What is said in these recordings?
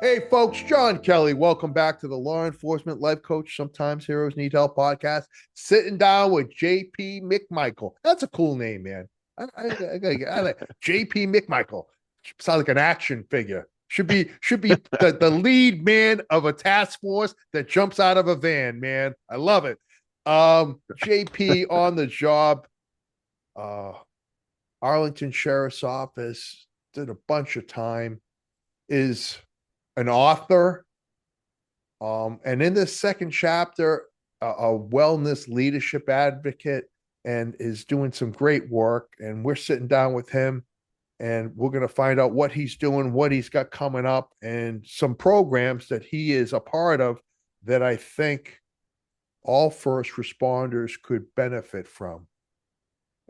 Hey, folks, John Kelly. Welcome back to the Law Enforcement Life Coach Sometimes Heroes Need Help podcast. Sitting down with JP McMichael. That's a cool name, man. I like JP McMichael. Sounds like an action figure. Should be the lead man of a task force that jumps out of a van, man. I love it. JP on the job, uh, Arlington Sheriff's Office, did a bunch of time, is an author. And in this second chapter, a wellness leadership advocate, and is doing some great work. And we're sitting down with him and we're going to find out what he's doing, what he's got coming up, and some programs that he is a part of that I think all first responders could benefit from.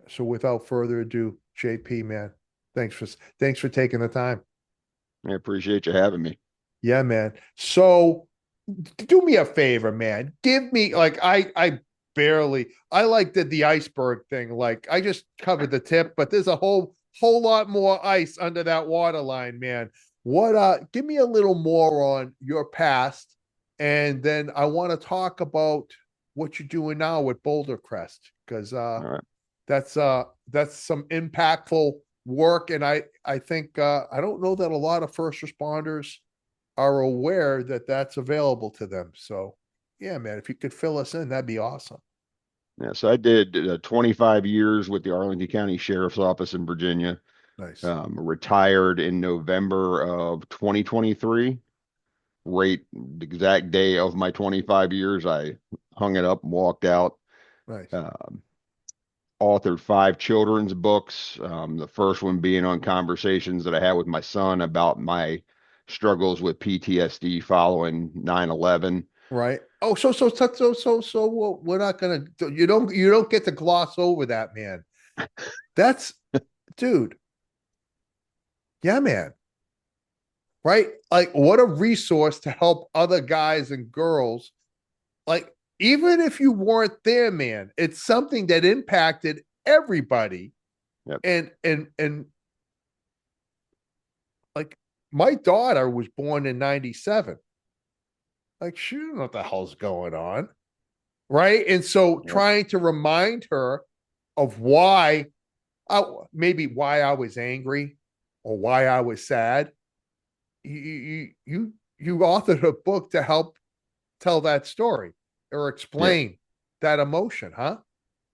So without further ado, JP, man, thanks for taking the time. I appreciate you having me. Yeah, man. So do me a favor, man. Give me like I like did the iceberg thing. Like I just covered the tip, but there's a whole lot more ice under that water line, man. What give me a little more on your past, and then I want to talk about what you're doing now with Boulder Crest, because All right. that's some impactful work. And I think I don't know that a lot of first responders are aware that that's available to them. So yeah, man, if you could fill us in, that'd be awesome. Yeah, so I did 25 years with the Arlington County Sheriff's Office in Virginia. Nice. Retired in November of 2023. Right, the exact day of my 25 years, I hung it up and walked out. Nice. Um, Authored 5 children's books. The first one being on conversations that I had with my son about my struggles with PTSD following 9/11. Right. Oh, so we're not gonna. You don't get to gloss over that, man. That's, dude. Yeah, man. Right. Like, what a resource to help other guys and girls. Like, even if you weren't there, man, it's something that impacted everybody. Yep. And like, my daughter was born in 97. Like, she didn't know what the hell's going on. Right. And so Yep. trying to remind her of why, maybe why I was angry or why I was sad. You authored a book to help tell that story or Yeah. explain that emotion, huh?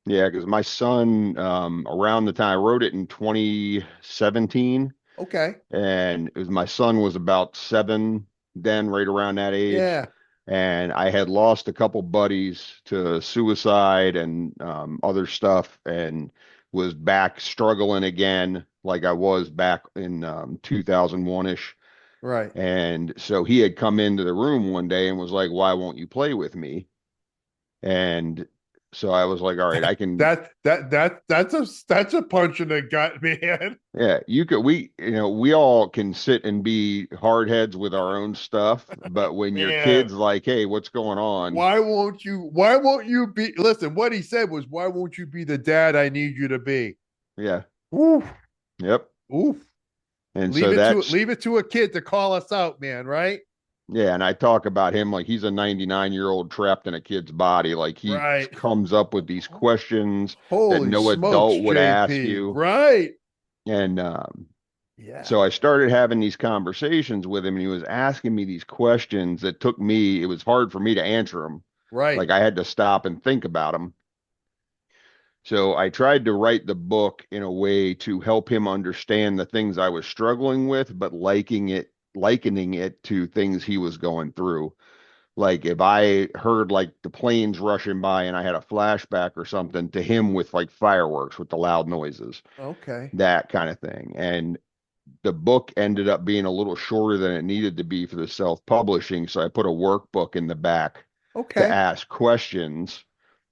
Yeah, because my son, around the time I wrote it in 2017, Okay. and it was my son was about 7 then, right around that age. Yeah. And I had lost a couple buddies to suicide and other stuff, and was back struggling again, like I was back in 2001-ish. Right. And so he had come into the room one day and was like, "Why won't you play with me?" And so I was like, "All right, I can." That's a punch in the gut, man. Yeah, we all can sit and be hard heads with our own stuff, but when your Man, kid's like, "Hey, what's going on?" why won't you be, listen, what he said was, why won't you be the dad I need you to be? Yeah, Oof, yep. oof. And Leave so it to that's, leave it to a kid to call us out, man, right? yeah, and I talk about him like he's a 99-year-old trapped in a kid's body. Like he Right. comes up with these questions that Holy no smokes, adult would ask JP. you. Right. And Yeah. so I started having these conversations with him, and he was asking me these questions that took me, it was hard for me to answer them. Right. Like I had to stop and think about them. So I tried to write the book in a way to help him understand the things I was struggling with, but likening it to things he was going through. Like if I heard like the planes rushing by and I had a flashback or something, to him with like fireworks with the loud noises, Okay. that kind of thing. And the book ended up being a little shorter than it needed to be for the self-publishing. So I put a workbook in the back to Okay. ask questions.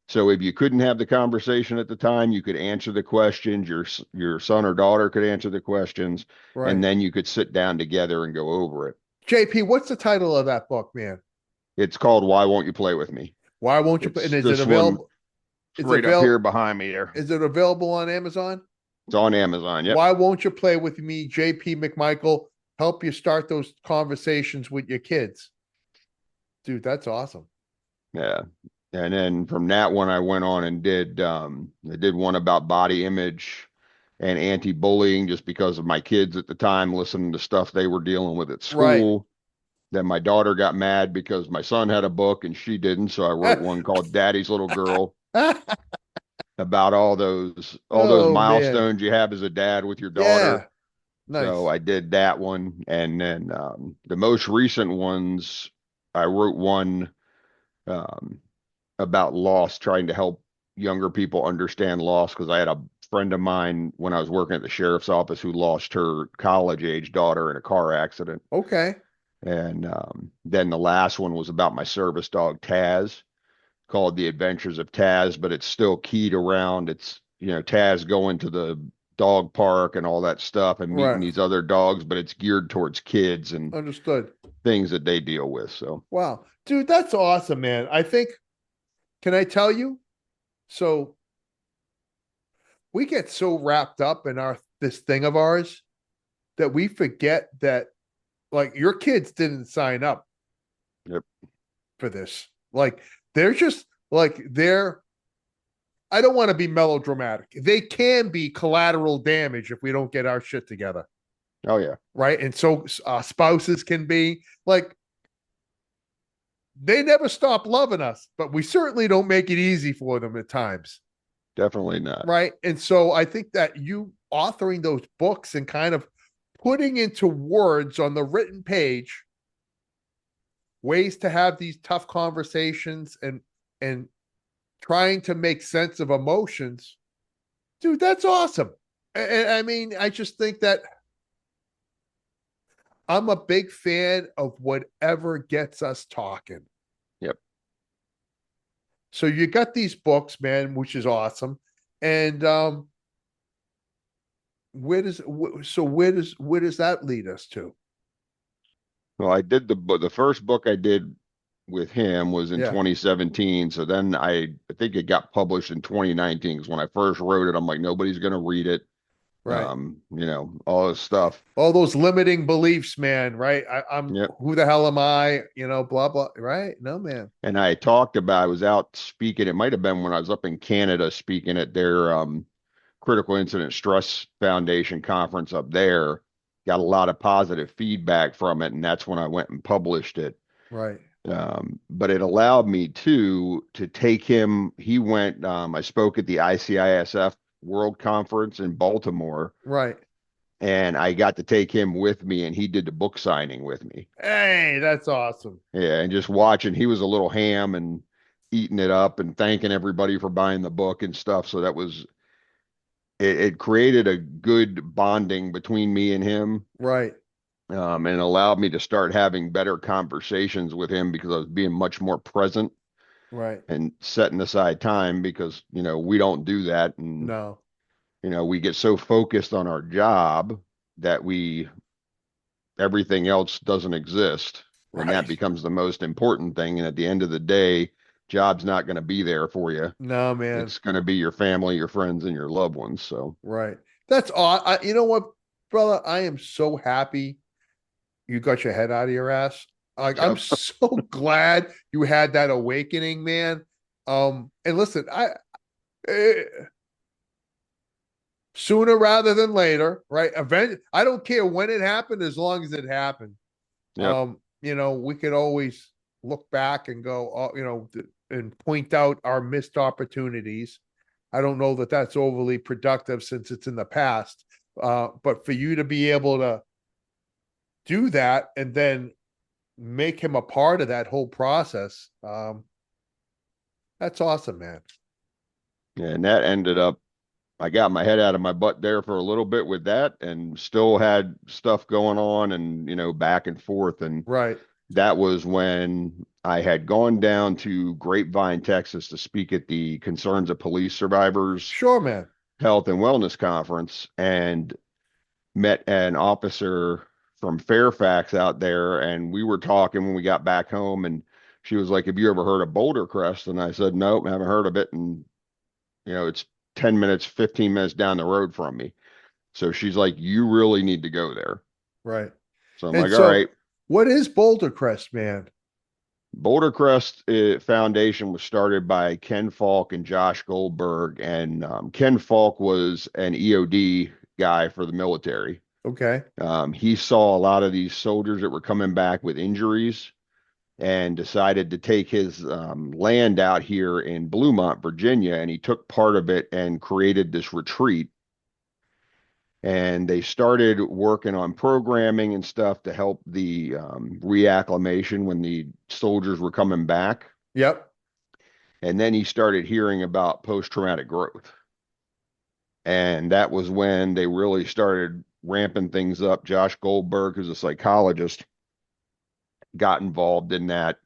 So if you couldn't have the conversation at the time, you could answer the questions. Your son or daughter could answer the questions, and Right. then you could sit down together and go over it. JP, what's the title of that book, man? It's called "Why Won't You Play with Me?" Why won't you play? And It's is it this one. available? It's Is it right up here available? behind me there. Is it available on Amazon? It's on Amazon. Yep. Why won't you play with me, JP McMichael? help you start those conversations with your kids. Dude, that's awesome. Yeah. And then from that one, I went on and I did one about body image and anti-bullying just because of my kids at the time listening to stuff they were dealing with at Right. school. Then my daughter got mad because my son had a book and she didn't, so I wrote one called Daddy's Little Girl about all those Oh man. milestones you have as a dad with your daughter. Yeah. So Nice. I did that one, and then the most recent ones, I wrote one um, about loss, trying to help younger people understand loss because I had a friend of mine when I was working at the sheriff's office who lost her college age daughter in a car accident. Okay. And then the last one was about my service dog, Taz, called The Adventures of Taz, but it's still keyed around Taz going to the dog park and all that stuff and meeting Right. these other dogs, but it's geared towards kids and Understood. things that they deal with. So, Wow. Dude, that's awesome, man. I think, can I tell you? So we get so wrapped up in our this thing of ours that we forget that like your kids didn't sign up yep, for this. Like they're just like they're I don't want to be melodramatic. They can be collateral damage if we don't get our shit together. oh yeah, Right. And so spouses can be like, they never stop loving us, but we certainly don't make it easy for them at times. definitely not. Right. And so I think that you authoring those books and kind of putting into words on the written page ways to have these tough conversations and trying to make sense of emotions, dude, that's awesome. And I mean, I just think that I'm a big fan of whatever gets us talking. Yep. So you got these books, man, which is awesome. And where does that lead us to? Well, I did the first book I did with him was in Yeah, 2017. So then I think it got published in 2019 because when I first wrote it, I'm like, nobody's going to read it. right. All this stuff. All those limiting beliefs, man. Right. I'm Yep. who the hell am I? Blah blah. Right? No, man. And I was out speaking. It might have been when I was up in Canada speaking at their Critical Incident Stress Foundation conference up there. Got a lot of positive feedback from it, and that's when I went and published it. Right. But it allowed me to take him. He went. I spoke at the ICISF World Conference in Baltimore, Right. and I got to take him with me, and he did the book signing with me. Hey, that's awesome. Yeah, and just watching, he was a little ham and eating it up and thanking everybody for buying the book and stuff. So that was it created a good bonding between me and him. Right. And it allowed me to start having better conversations with him because I was being much more present Right. and setting aside time because, we don't do that. And, No. we get so focused on our job that everything else doesn't exist. And that Right. becomes the most important thing. And at the end of the day, job's not going to be there for you. No, man. It's going to be your family, your friends, and your loved ones. So, Right. That's all. You know what, brother? I am so happy you got your head out of your ass. Like I'm yep, so glad you had that awakening, man. And listen, eh, sooner rather than later, right? I don't care when it happened, as long as it happened. yep, We could always look back and go, and point out our missed opportunities. I don't know that that's overly productive since it's in the past. But for you to be able to do that and then make him a part of that whole process, that's awesome, man. yeah, and that ended up. I got my head out of my butt there for a little bit with that, and still had stuff going on, and back and forth, and Right. that was when I had gone down to Grapevine, Texas, to speak at the Concerns of Police Survivors Sure, man. Health and Wellness Conference, and met an officer from Fairfax out there, and we were talking when we got back home, and she was like, "Have you ever heard of Boulder Crest?" And I said, "Nope, I haven't heard of it." And it's 10 minutes, 15 minutes down the road from me. So she's like, "You really need to go there." Right. So I'm And like, all right. so, what is Boulder Crest, man? Boulder Crest Foundation was started by Ken Falk and Josh Goldberg, and Ken Falk was an EOD guy for the military. Okay. He saw a lot of these soldiers that were coming back with injuries and decided to take his land out here in Bluemont, Virginia, and he took part of it and created this retreat. And they started working on programming and stuff to help the reacclimation when the soldiers were coming back. Yep. And then he started hearing about post-traumatic growth. And that was when they really started ramping things up. Josh Goldberg, who's a psychologist, got involved in that.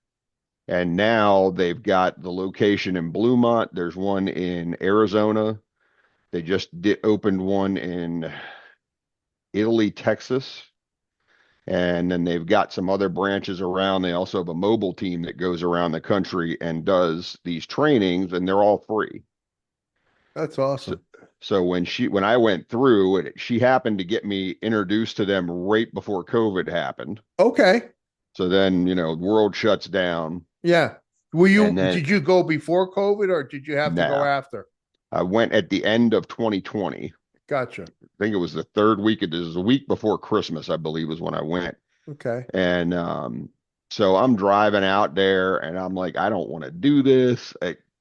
And now they've got the location in Bluemont. There's one in Arizona. They just opened one in Italy, Texas. And then they've got some other branches around. They also have a mobile team that goes around the country and does these trainings, and they're all free. That's So, awesome. so when I went through it, she happened to get me introduced to them right before COVID happened. Okay. So then, the world shuts down. Yeah. And then Did you go before COVID or did you have to go now after? I went at the end of 2020. Gotcha. I think it was the third week. It was a week before Christmas, I believe, was when I went. Okay. And so I'm driving out there and I'm like, I don't want to do this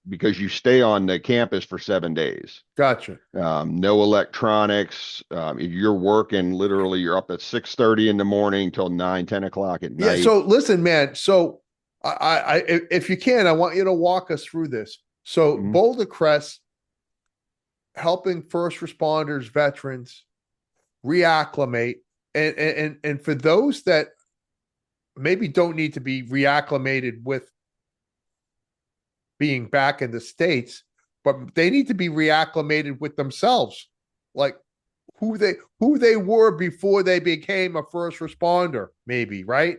because you stay on the campus for 7 days. Gotcha. No electronics. If you're working, literally, you're up at 6:30 in the morning till 9, 10 o'clock at Yeah. night. So listen, man. So if you can, I want you to walk us through this. So Mhm. Boulder Crest helping first responders, veterans reacclimate, and for those that maybe don't need to be reacclimated with being back in the States, but they need to be reacclimated with themselves, like who they were before they became a first responder, maybe, right?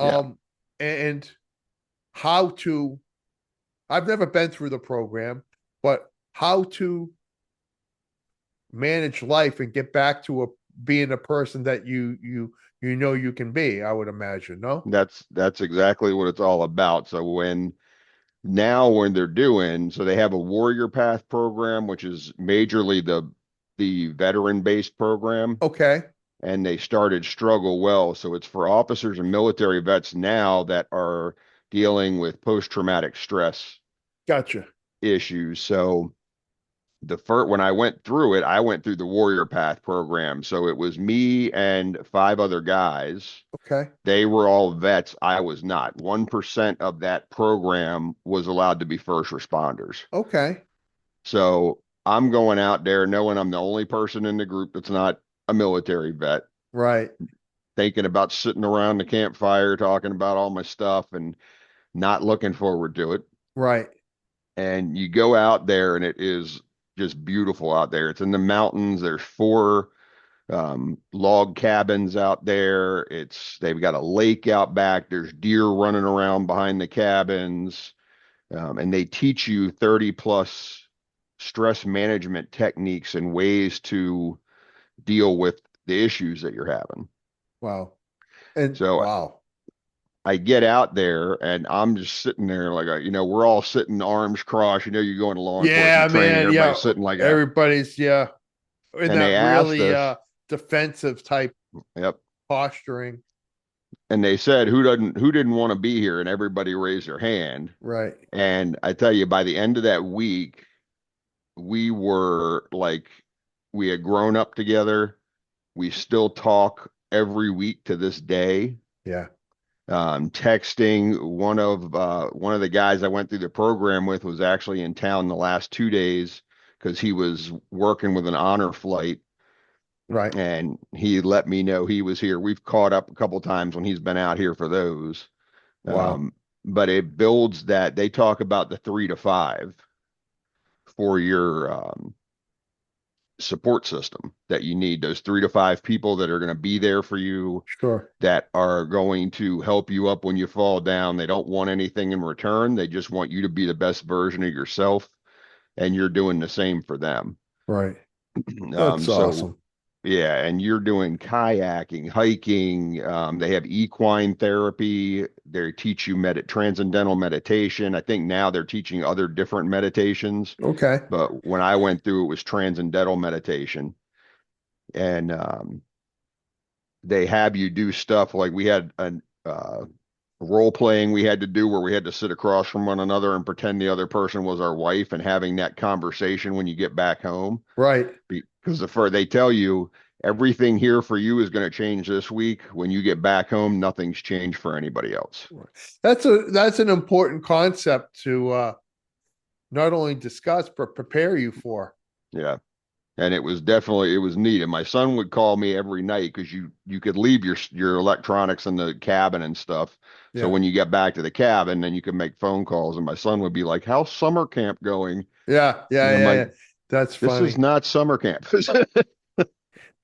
Yeah, And how to I've never been through the program, but how to manage life and get back to being a person that you can be, I would imagine, no? that's exactly what it's all about. So when they're doing, so they have a Warrior Path program, which is majorly the veteran based program, Okay. and they started Struggle Well. So it's for officers and military vets now that are dealing with post traumatic stress Gotcha. issues. So the first when I went through it, I went through the Warrior Path program. So it was me and five other guys. Okay. They were all vets. I was not. 1% of that program was allowed to be first responders. Okay. So I'm going out there knowing I'm the only person in the group that's not a military vet, Right. thinking about sitting around the campfire talking about all my stuff and not looking forward to it. Right. And you go out there and it is just beautiful out there. It's in the mountains. There's four log cabins out there. They've got a lake out back. There's deer running around behind the cabins. And they teach you 30 plus stress management techniques and ways to deal with the issues that you're having. Wow. And So wow. I get out there and I'm just sitting there like, we're all sitting arms crossed. You go into law Yeah, enforcement training, man. Yeah. everybody's sitting like that. Everybody's, yeah, in And they that asked really us, defensive type yep. posturing. And they said, who didn't want to be here? And everybody raised their hand. Right. And I tell you, by the end of that week, we were like, we had grown up together. We still talk every week to this day. Yeah. Texting one of the guys I went through the program with was actually in town the last 2 days because he was working with an honor flight Right. and he let me know he was here. We've caught up a couple times when he's been out here for those. Wow. But it builds that they talk about the 3 to 5 for your support system that you need, those 3 to 5 people that are going to be there for you, Sure. that are going to help you up when you fall down. They don't want anything in return. They just want you to be the best version of yourself, and you're doing the same for them. Right. That's So awesome. Yeah, and you're doing kayaking, hiking. They have equine therapy. They teach you transcendental meditation. I think now they're teaching other different meditations, Okay. but when I went through, it was transcendental meditation. And they have you do stuff like we had a role playing we had to do where we had to sit across from one another and pretend the other person was our wife and having that conversation when you get back home. Right. Because they tell you everything here for you is going to change this week. When you get back home, nothing's changed for anybody else. That's an important concept to not only discuss but prepare you for. Yeah. And it was neat. And my son would call me every night because you could leave your electronics in the cabin and stuff. So Yeah. when you get back to the cabin, then you could make phone calls. And my son would be like, "How's summer camp going?" Yeah. And Yeah. I'm Yeah. Yeah. like, That's "This is funny. not summer camp."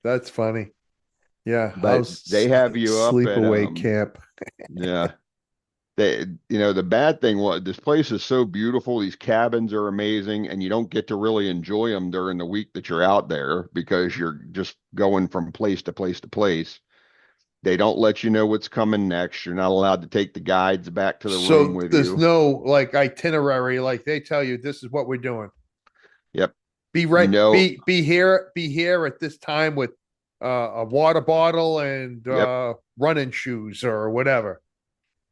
That's funny. Yeah. But How's they have you up at sleepaway camp? yeah. The bad thing was this place is so beautiful. These cabins are amazing, and you don't get to really enjoy them during the week that you're out there because you're just going from place to place to place. They don't let you know what's coming next. You're not allowed to take the guides back to the room So with there's you. no like itinerary, like they tell you this is what we're doing. Yep. Be You right, know, be here at this time with a water bottle and yep. running shoes or whatever.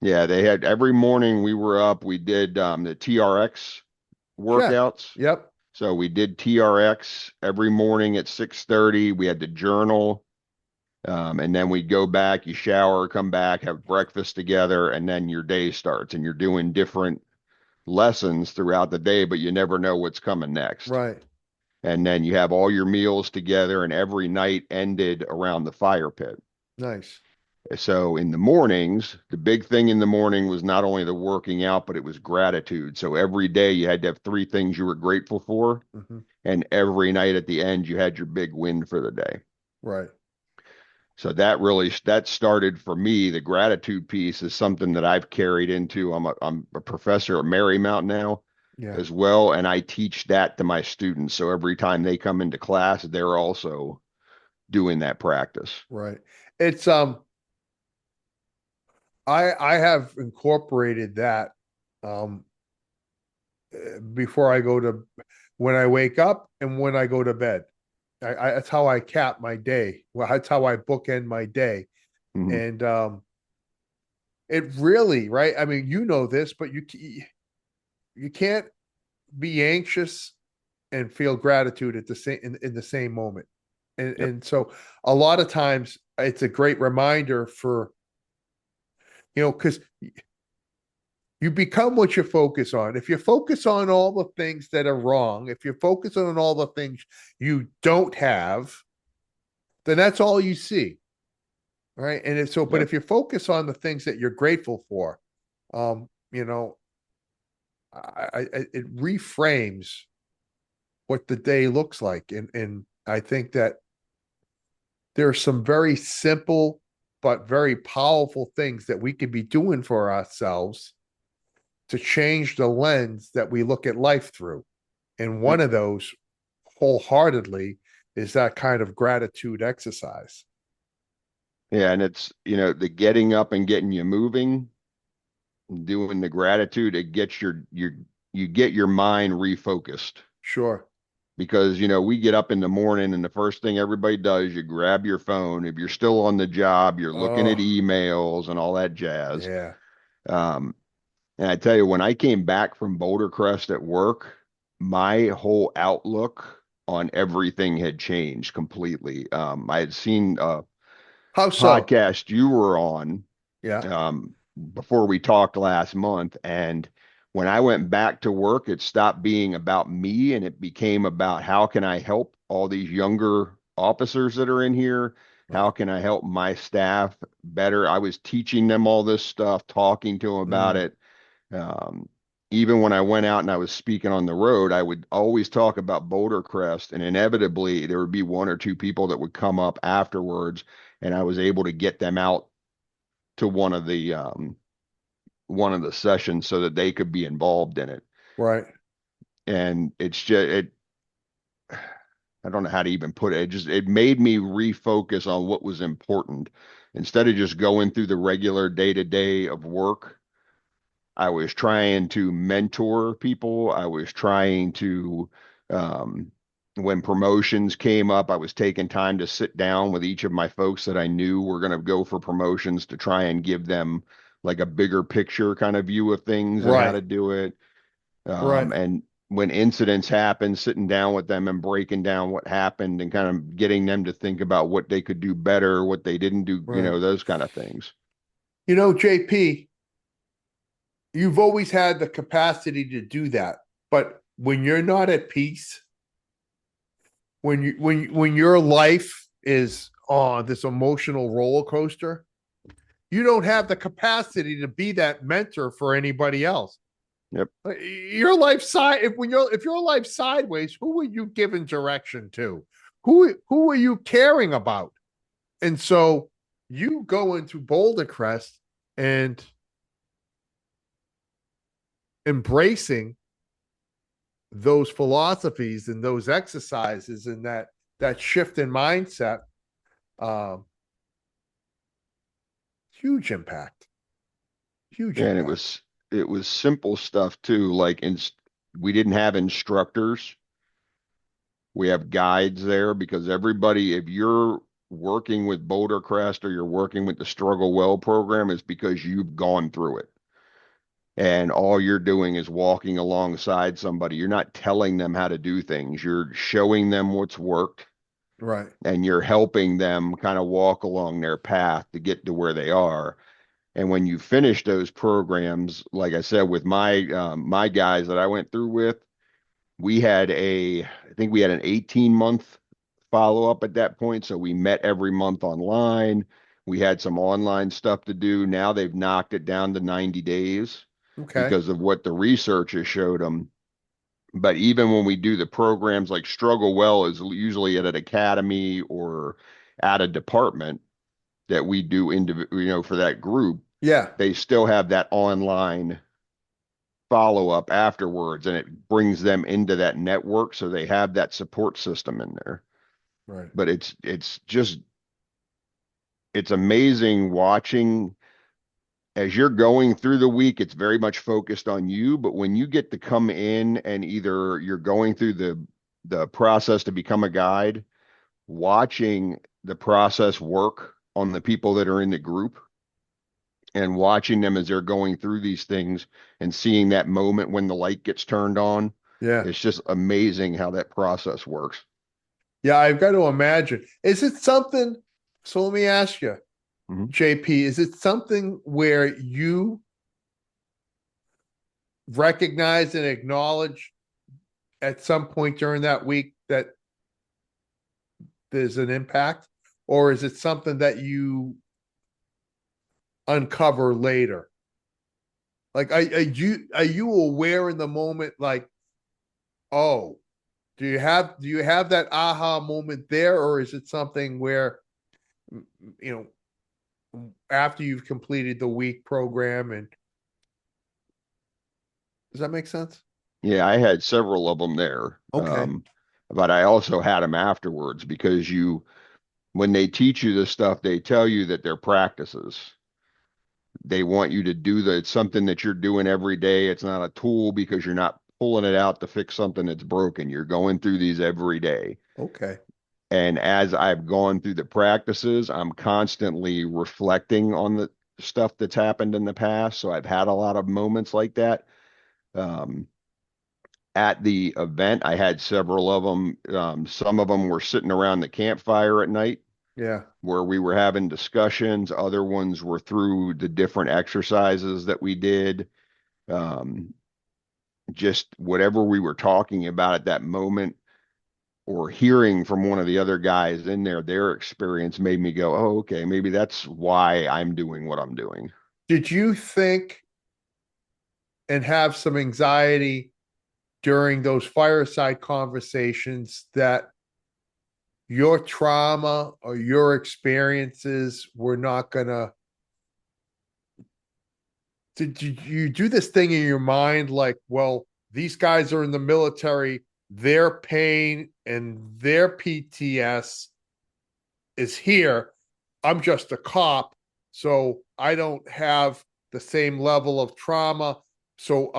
Yeah, they had every morning we were up, we did the TRX Yeah. workouts. Yep. So we did TRX every morning at 6:30. We had to journal. And then we go back, you shower, come back, have breakfast together, and then your day starts. And you're doing different lessons throughout the day, but you never know what's coming next. Right. And then you have all your meals together, and every night ended around the fire pit. Nice. So in the mornings, the big thing in the morning was not only the working out, but it was gratitude. So every day you had to have three things you were grateful for. Hmm. And every night at the end, you had your big win for the day. Right. So that started for me. The gratitude piece is something that I've carried into. I'm a professor at Marymount now Yeah. as well, and I teach that to my students. So every time they come into class, they're also doing that practice. Right. It's I have incorporated that um before I go to when I wake up and when I go to bed. That's how I cap my day. Well, that's how I bookend my day. Mhm. And it really, right? I mean, you know this, but you can't be anxious and feel gratitude at the same in the same moment. And Yep. and so a lot of times it's a great reminder for because you become what you focus on. If you focus on all the things that are wrong, if you focus on all the things you don't have, then that's all you see. Right. But Yep. if you focus on the things that you're grateful for, um, you know, it reframes what the day looks like. And I think that there are some very simple but very powerful things that we could be doing for ourselves to change the lens that we look at life through. And Yep. one of those wholeheartedly is that kind of gratitude exercise. Yeah, and it's, the getting up and getting you moving, doing the gratitude, it gets you get your mind refocused. Sure. Because we get up in the morning and the first thing everybody does, you grab your phone. If you're still on the job, you're looking at Oh, emails and all that jazz. yeah. um, and I tell you, when I came back from Boulder Crest at work, my whole outlook on everything had changed completely. I had seen a How so? podcast you were on Yeah. um, before we talked last month. And when I went back to work, it stopped being about me and it became about how can I help all these younger officers that are in here? How Right. can I help my staff better? I was teaching them all this stuff, talking to them about Mm, it. Um, Even when I went out and I was speaking on the road, I would always talk about Boulder Crest, and inevitably there would be one or two people that would come up afterwards, and I was able to get them out to one of the sessions so that they could be involved in it. right. And it's just I don't know how to even put it. It made me refocus on what was important. Instead of just going through the regular day to day of work, I was trying to mentor people. I was trying to, um, when promotions came up, I was taking time to sit down with each of my folks that I knew were going to go for promotions to try and give them like a bigger picture kind of view of things and how Right. to do it. Right. And when incidents happen, sitting down with them and breaking down what happened and kind of getting them to think about what they could do better, what they didn't do, Right. those kind of things. JP, you've always had the capacity to do that. But when you're not at peace, when your life is on this emotional roller coaster, you don't have the capacity to be that mentor for anybody else. Yep. Your life side if your life sideways, who are you giving direction to? Who are you caring about? And so you go into Boulder Crest and embracing those philosophies and those exercises and that shift in mindset, um, huge impact. Huge And impact. it was simple stuff too. We didn't have instructors. We have guides there because everybody, if you're working with Boulder Crest or you're working with the Struggle Well program, is because you've gone through it. And all you're doing is walking alongside somebody. You're not telling them how to do things. You're showing them what's worked Right. and you're helping them kind of walk along their path to get to where they are. And when you finish those programs, like I said, with my guys that I went through with, I think we had an 18-month follow up at that point. So we met every month online. We had some online stuff to do. Now they've knocked it down to 90 days Okay. because of what the research has showed them. But even when we do the programs like Struggle Well is usually at an academy or at a department that we do for that group, Yeah. they still have that online follow up afterwards and it brings them into that network so they have that support system in there. Right. But it's amazing watching as you're going through the week, it's very much focused on you. But when you get to come in and either you're going through the process to become a guide, watching the process work on the people that are in the group and watching them as they're going through these things and seeing that moment when the light gets turned on, Yeah. it's just amazing how that process works. Yeah. I've got to imagine. Is it something? So let me ask you, Mhm. JP, is it something where you recognize and acknowledge at some point during that week that there's an impact? Or is it something that you uncover later? Like, are you aware in the moment, like, oh, do you have that aha moment there, or is it something where you after you've completed the week program and does that make sense? Yeah, I had several of them there. Okay. But I also had them afterwards because when they teach you this stuff, they tell you that they're practices. They want you to it's something that you're doing every day. It's not a tool because you're not pulling it out to fix something that's broken. You're going through these every day. Okay. And as I've gone through the practices, I'm constantly reflecting on the stuff that's happened in the past. So I've had a lot of moments like that. Um, at the event, I had several of them. Some of them were sitting around the campfire at night Yeah. where we were having discussions. Other ones were through the different exercises that we did. Um, just whatever we were talking about at that moment or hearing from one of the other guys in there, their experience made me go, oh, okay, maybe that's why I'm doing what I'm doing. Did you think and have some anxiety during those fireside conversations that your trauma or your experiences were not gonna did you do this thing in your mind like, well, these guys are in the military, their pain and their PTS is here. I'm just a cop, so I don't have the same level of trauma. So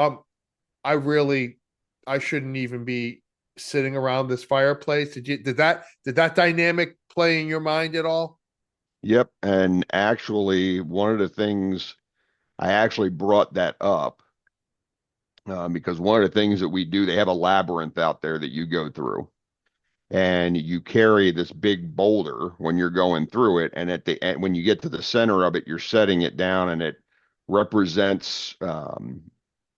I shouldn't even be sitting around this fireplace. Did that dynamic play in your mind at all? Yep. And actually, one of the things I actually brought that up because one of the things that we do, they have a labyrinth out there that you go through. And you carry this big boulder when you're going through it. And at the end, when you get to the center of it, you're setting it down and it represents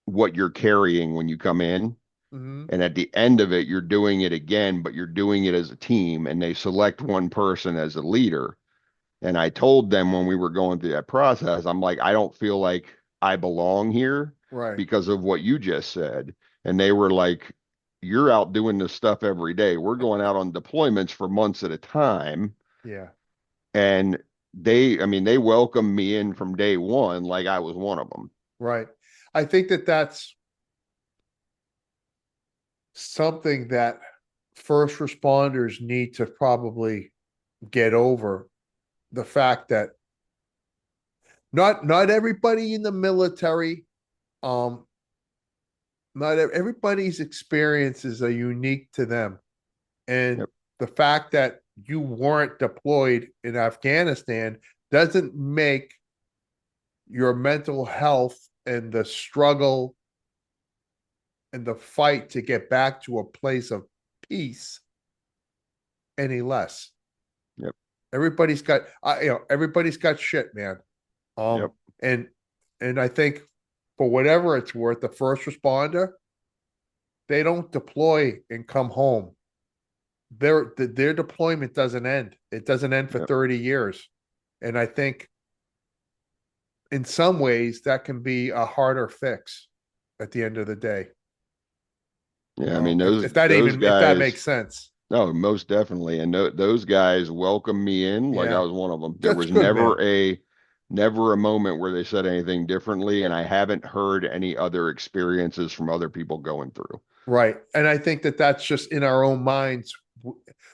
what you're carrying when you come in. Mm-hmm. And at the end of it, you're doing it again, but you're doing it as a team and they select one person as a leader. And I told them when we were going through that process, I'm like, I don't feel like I belong here Right. because of what you just said. And they were like, you're out doing this stuff every day. We're going out on deployments for months at a time. Yeah. And I mean, they welcomed me in from day one like I was one of them. Right. I think that that's something that first responders need to probably get over, the fact that not everybody in the military, um not everybody's experiences are unique to them, and Yep. the fact that you weren't deployed in Afghanistan doesn't make your mental health and the struggle and the fight to get back to a place of peace any less. Yep. Everybody's got everybody's got shit, man. Yep. Um and I think, for whatever it's worth, the first responder, they don't deploy and come home. Their deployment doesn't end. It doesn't end for Yep. 30 years. And I think in some ways that can be a harder fix at the end of the day. Yeah. I mean, If that guys, makes sense. no, most definitely. And those guys welcomed me in like I Yeah, was one of them. There that's was good, man. never a moment where they said anything differently. And I haven't heard any other experiences from other people going through. Right. And I think that that's just in our own minds.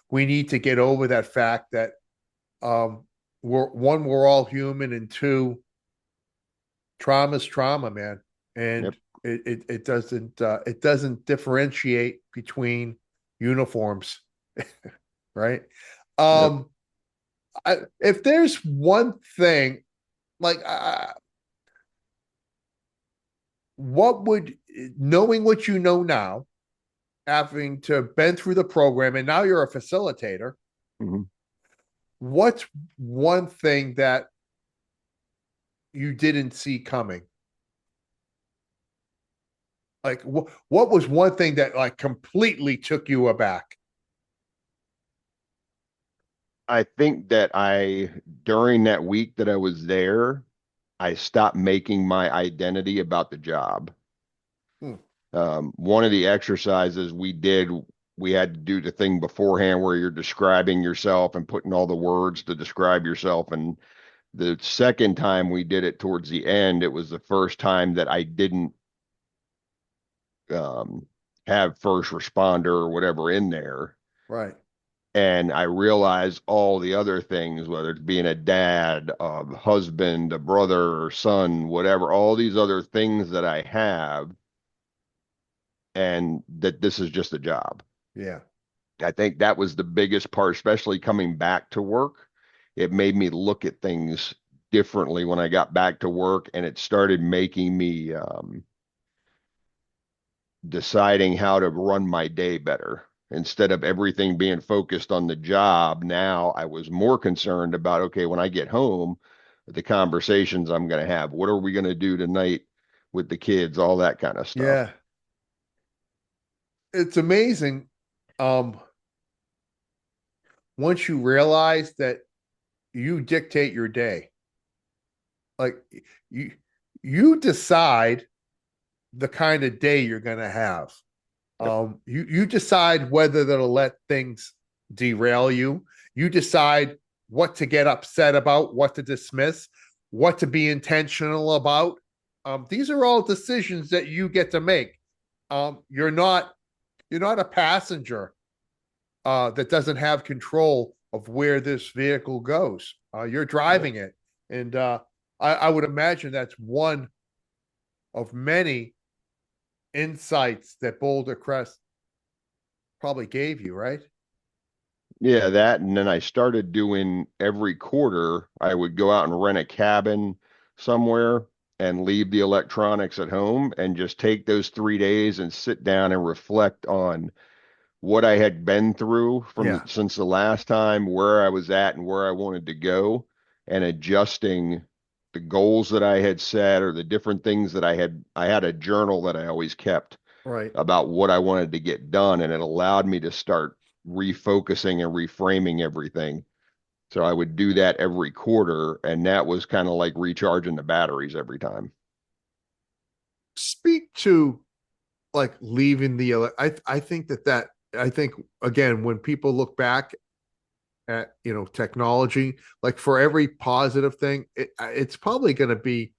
We need to get over that fact that, um, we're all human, and two, trauma's trauma, man. Yep. And it doesn't differentiate between uniforms, right? Yep. Um, if there's one thing, like, what would, knowing what you know now, having to been through the program, and now you're a facilitator, Mhm. what's one thing that you didn't see coming? Like, what was one thing that, like, completely took you aback? I think that during that week that I was there, I stopped making my identity about the job. Hmm. One of the exercises we had to do the thing beforehand where you're describing yourself and putting all the words to describe yourself. And the second time we did it towards the end, it was the first time that I didn't um, have first responder or whatever in there. Right. And I realized all the other things, whether it's being a dad, a husband, a brother, or son, whatever, all these other things that I have, and that this is just a job. Yeah. I think that was the biggest part, especially coming back to work. It made me look at things differently when I got back to work, and it started making me deciding how to run my day better. Instead of everything being focused on the job, now I was more concerned about, okay, when I get home, the conversations I'm going to have. What are we going to do tonight with the kids? All that kind of stuff. Yeah. It's amazing. Um, Once you realize that you dictate your day, like, you you decide the kind of day you're going to have. Yep. You decide whether that'll let things derail you. You decide what to get upset about, what to dismiss, what to be intentional about. These are all decisions that you get to make. You're not a passenger that doesn't have control of where this vehicle goes. You're Yeah. driving it, and I would imagine that's one of many insights that Boulder Crest probably gave you, right? Yeah, that. And then I started doing every quarter, I would go out and rent a cabin somewhere and leave the electronics at home and just take those 3 days and sit down and reflect on what I had been through Yeah, since the last time, where I was at and where I wanted to go, and adjusting the goals that I had set or the different things that I had a journal that I always kept right. about what I wanted to get done, and it allowed me to start refocusing and reframing everything. So I would do that every quarter, and that was kind of like recharging the batteries every time. Speak to like leaving the. I think that I think again when people look back at technology, like for every positive thing, it's probably going to be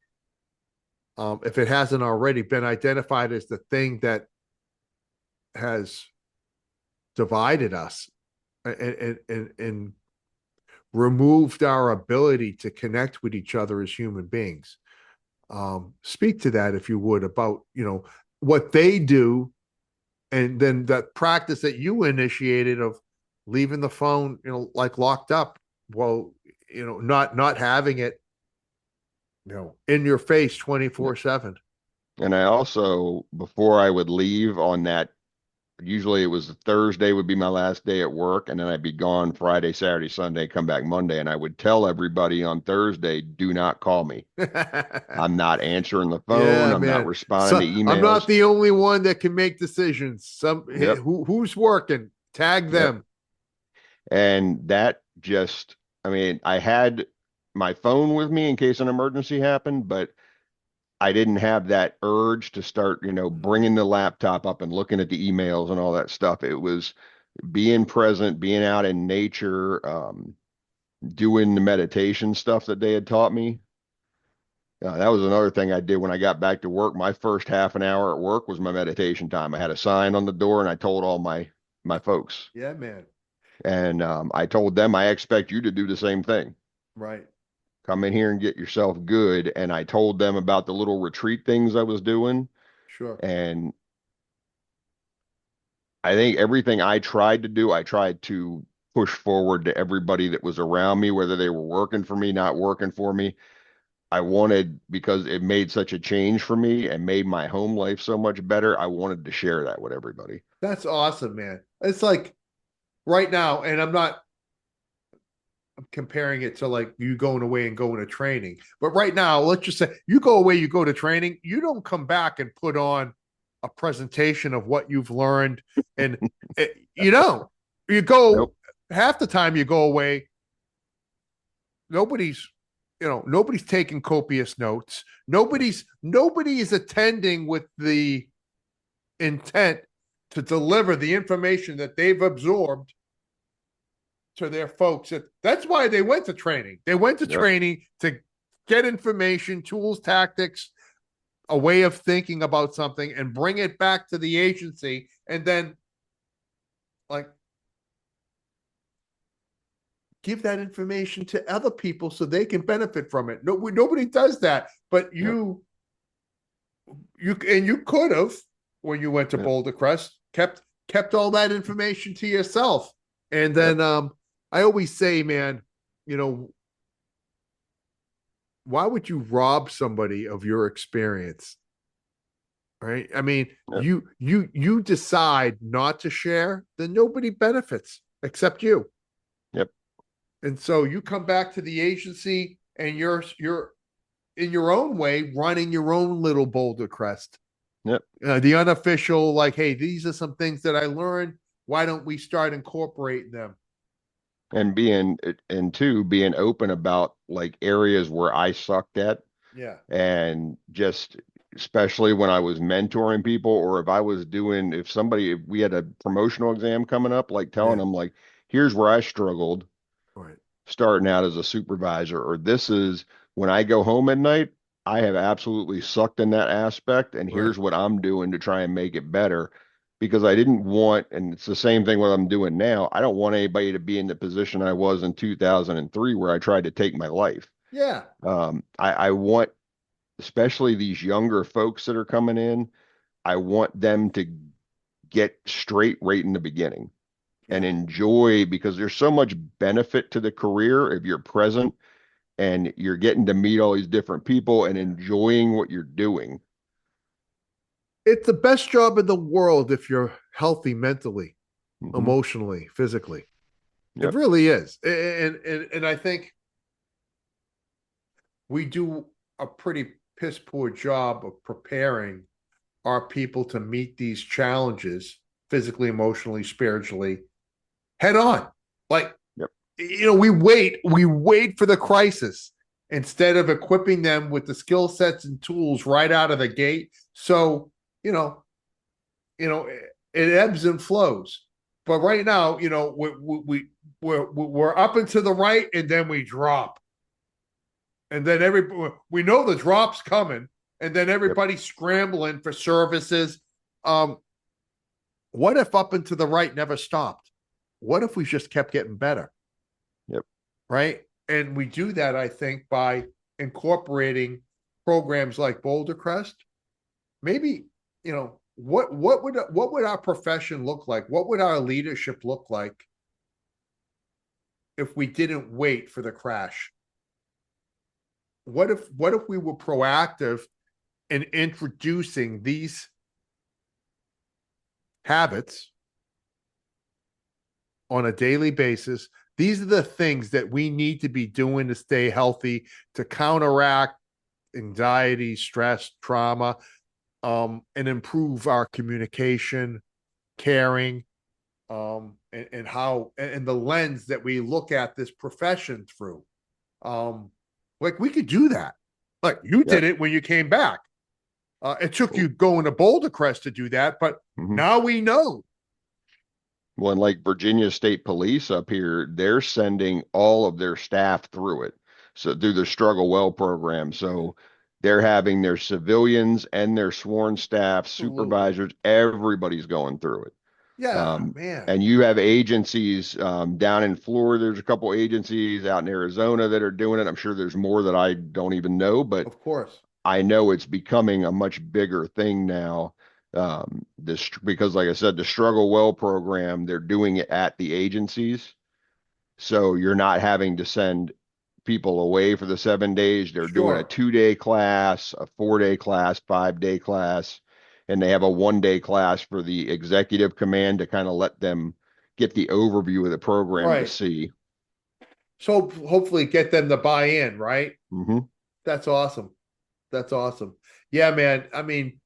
if it hasn't already been identified as the thing that has divided us and removed our ability to connect with each other as human beings. Speak to that if you would about what they do, and then that practice that you initiated of leaving the phone like locked up, well, not having it in your face Yep. 24/7. And I also, before I would leave on that, usually it was Thursday would be my last day at work, and then I'd be gone Friday, Saturday, Sunday, come back Monday, and I would tell everybody on Thursday, do not call me. I'm not answering the phone. Yeah, I'm not man. responding So to I'm not emails. the only one that can make decisions. Yep. Who's working? Tag Yep. them. And that just, I mean, I had my phone with me in case an emergency happened, but I didn't have that urge to start, bringing the laptop up and looking at the emails and all that stuff. It was being present, being out in nature, doing the meditation stuff that they had taught me. That was another thing I did when I got back to work. My first half an hour at work was my meditation time. I had a sign on the door and I told all my folks. Yeah, man. And I told them I expect you to do the same thing. Right. Come in here and get yourself good. And I told them about the little retreat things I was doing. Sure. And I think everything I tried to do, I tried to push forward to everybody that was around me, whether they were working for me, not working for me. I wanted, because it made such a change for me and made my home life so much better, I wanted to share that with everybody. That's awesome, man. It's like right now, and I'm not comparing it to like you going away and going to training, but right now, let's just say you go away, you go to training, you don't come back and put on a presentation of what you've learned. And, you know, you go Nope. half the time you go away, nobody's nobody's taking copious notes, nobody is attending with the intent to deliver the information that they've absorbed to their folks. That's why they went to training. They went to Yep. training to get information, tools, tactics, a way of thinking about something, and bring it back to the agency, and then like give that information to other people so they can benefit from it. Nobody does that, but Yep. you could have, when you went to Yep. Boulder Crest, kept all that information to yourself. And Yep. then I always say, man, you know, why would you rob somebody of your experience? Right? I mean, Yep. you decide not to share, then nobody benefits except you. Yep. And so you come back to the agency and you're in your own way running your own little Boulder Crest. Yep. The unofficial, like, hey, these are some things that I learned. Why don't we start incorporating them? And being open about like areas where I sucked at, Yeah. and just especially when I was mentoring people, or if we had a promotional exam coming up, like telling Yeah. them like, here's where I struggled Right. starting out as a supervisor, or this is when I go home at night, I have absolutely sucked in that aspect, and Right. here's what I'm doing to try and make it better. because I didn't want, and it's the same thing what I'm doing now. I don't want anybody to be in the position I was in 2003 where I tried to take my life. Yeah. I want, especially these younger folks that are coming in, I want them to get straight right in the beginning and Yeah. enjoy, because there's so much benefit to the career if you're present and you're getting to meet all these different people and enjoying what you're doing. It's the best job in the world if you're healthy mentally, Hmm. emotionally, physically. It Yep. really is. And I think we do a pretty piss poor job of preparing our people to meet these challenges physically, emotionally, spiritually head on. Like, Yep. we wait for the crisis instead of equipping them with the skill sets and tools right out of the gate. So, you know, it ebbs and flows. But right now, we're up and to the right, and then we drop, and then we know the drop's coming, and then Yep. everybody's scrambling for services. Um, what if up and to the right never stopped? What if we just kept getting better? Yep. Right? And we do that, I think, by incorporating programs like Boulder Crest. Maybe, what would our profession look like? What would our leadership look like if we didn't wait for the crash? What if we were proactive in introducing these habits on a daily basis? These are the things that we need to be doing to stay healthy, to counteract anxiety, stress, trauma, and improve our communication, caring, and how and the lens that we look at this profession through. Um, like we could do that. Like you did Yep. it when you came back. It took Cool. you going to Boulder Crest to do that, but Hmm. now we know. Well, and like Virginia State Police up here, they're sending all of their staff through it. So through the Struggle Well program. So they're having their civilians and their sworn staff, Absolutely. supervisors, everybody's going through it. Yeah, Um, man. and you have agencies down in Florida. There's a couple agencies out in Arizona that are doing it. I'm sure there's more that I don't even know, but Of course. I know it's becoming a much bigger thing now. This because, like I said, the Struggle Well program, they're doing it at the agencies, so you're not having to send people away for the 7 days. They're doing a Sure. 2 day class, a 4 day class, 5 day class, and they have a 1 day class for the executive command to kind of let them get the overview of the program to Right. see. So hopefully get them to buy in, right? Hmm. That's awesome. That's awesome. Yeah, man. I mean,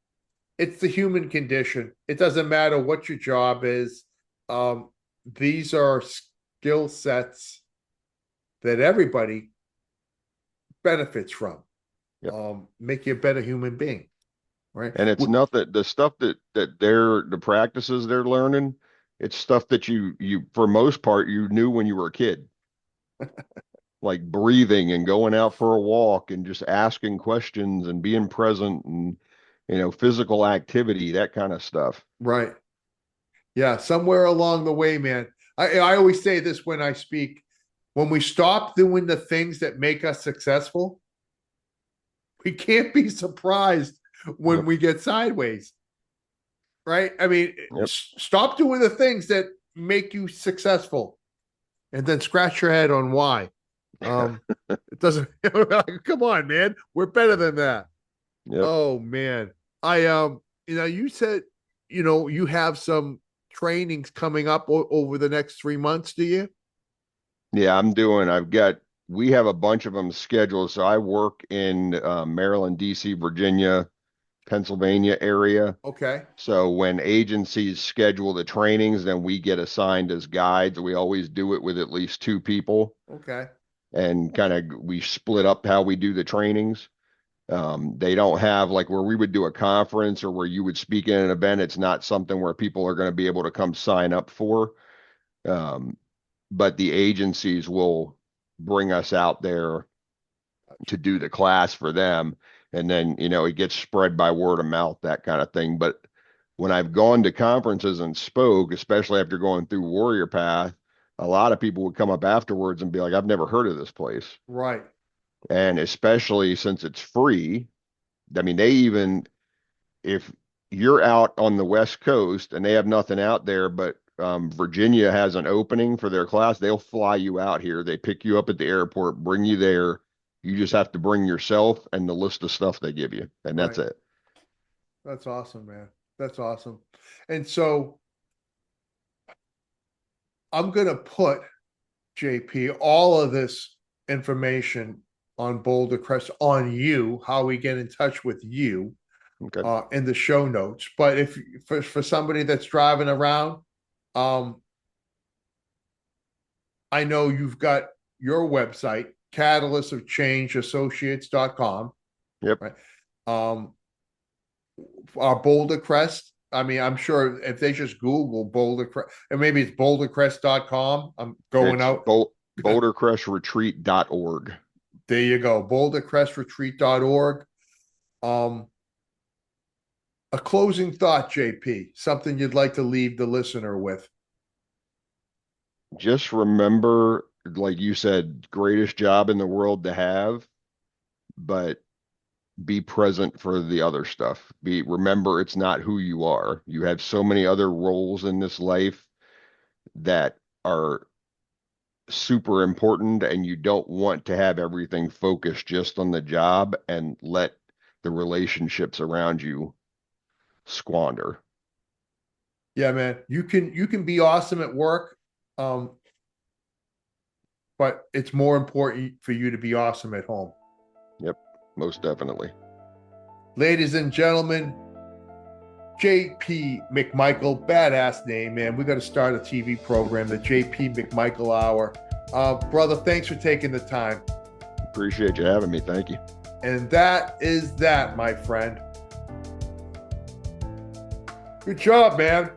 it's the human condition. It doesn't matter what your job is. Um, these are skill sets that everybody benefits from. Yep. Make you a better human being, right? And it's not that the stuff that they're the practices they're learning, it's stuff that you for most part you knew when you were a kid, like breathing and going out for a walk and just asking questions and being present and physical activity, that kind of stuff. Right. Yeah. Somewhere along the way, man. I always say this when I speak. When we stop doing the things that make us successful, we can't be surprised when Yep. we get sideways, right? I mean, Yep. stop doing the things that make you successful and then scratch your head on why. It doesn't come on, man. We're better than that. Yep. Oh man. I you said, you have some trainings coming up over the next 3 months, do you? Yeah, we have a bunch of them scheduled. So I work in Maryland, DC, Virginia, Pennsylvania area. Okay. So when agencies schedule the trainings, then we get assigned as guides. We always do it with at least two people Okay. and kind of we split up how we do the trainings. They don't have like where we would do a conference or where you would speak in an event. It's not something where people are going to be able to come sign up for. Um, but the agencies will bring us out there to do the class for them. And then, it gets spread by word of mouth, that kind of thing. But when I've gone to conferences and spoke, especially after going through Warrior Path, a lot of people would come up afterwards and be like, I've never heard of this place. Right. And especially since it's free, I mean, they even, if you're out on the West Coast and they have nothing out there, but Virginia has an opening for their class, they'll fly you out here. They pick you up at the airport, bring you there. You just have to bring yourself and the list of stuff they give you, and that's Right. it. That's awesome, man. That's awesome. And so I'm going to put, JP, all of this information on Boulder Crest on you, how we get in touch with you Okay. in the show notes. But if for somebody that's driving around, I know you've got your website, catalystofchangeassociates.com. Yep. Right. Our Boulder Crest. I mean, I'm sure if they just Google Boulder Crest, and maybe it's bouldercrest.com. I'm going It's out. bouldercrestretreat.org. There you go. bouldercrestretreat.org. A closing thought, JP, something you'd like to leave the listener with. Just remember, like you said, greatest job in the world to have, but be present for the other stuff. Remember, it's not who you are. You have so many other roles in this life that are super important, and you don't want to have everything focused just on the job and let the relationships around you squander. Yeah, man. You can be awesome at work. But it's more important for you to be awesome at home. Yep, most definitely. Ladies and gentlemen, JP McMichael, badass name, man. We got to start a TV program, the JP McMichael Hour. Brother, thanks for taking the time. Appreciate you having me. Thank you. And that is that, my friend. Good job, man.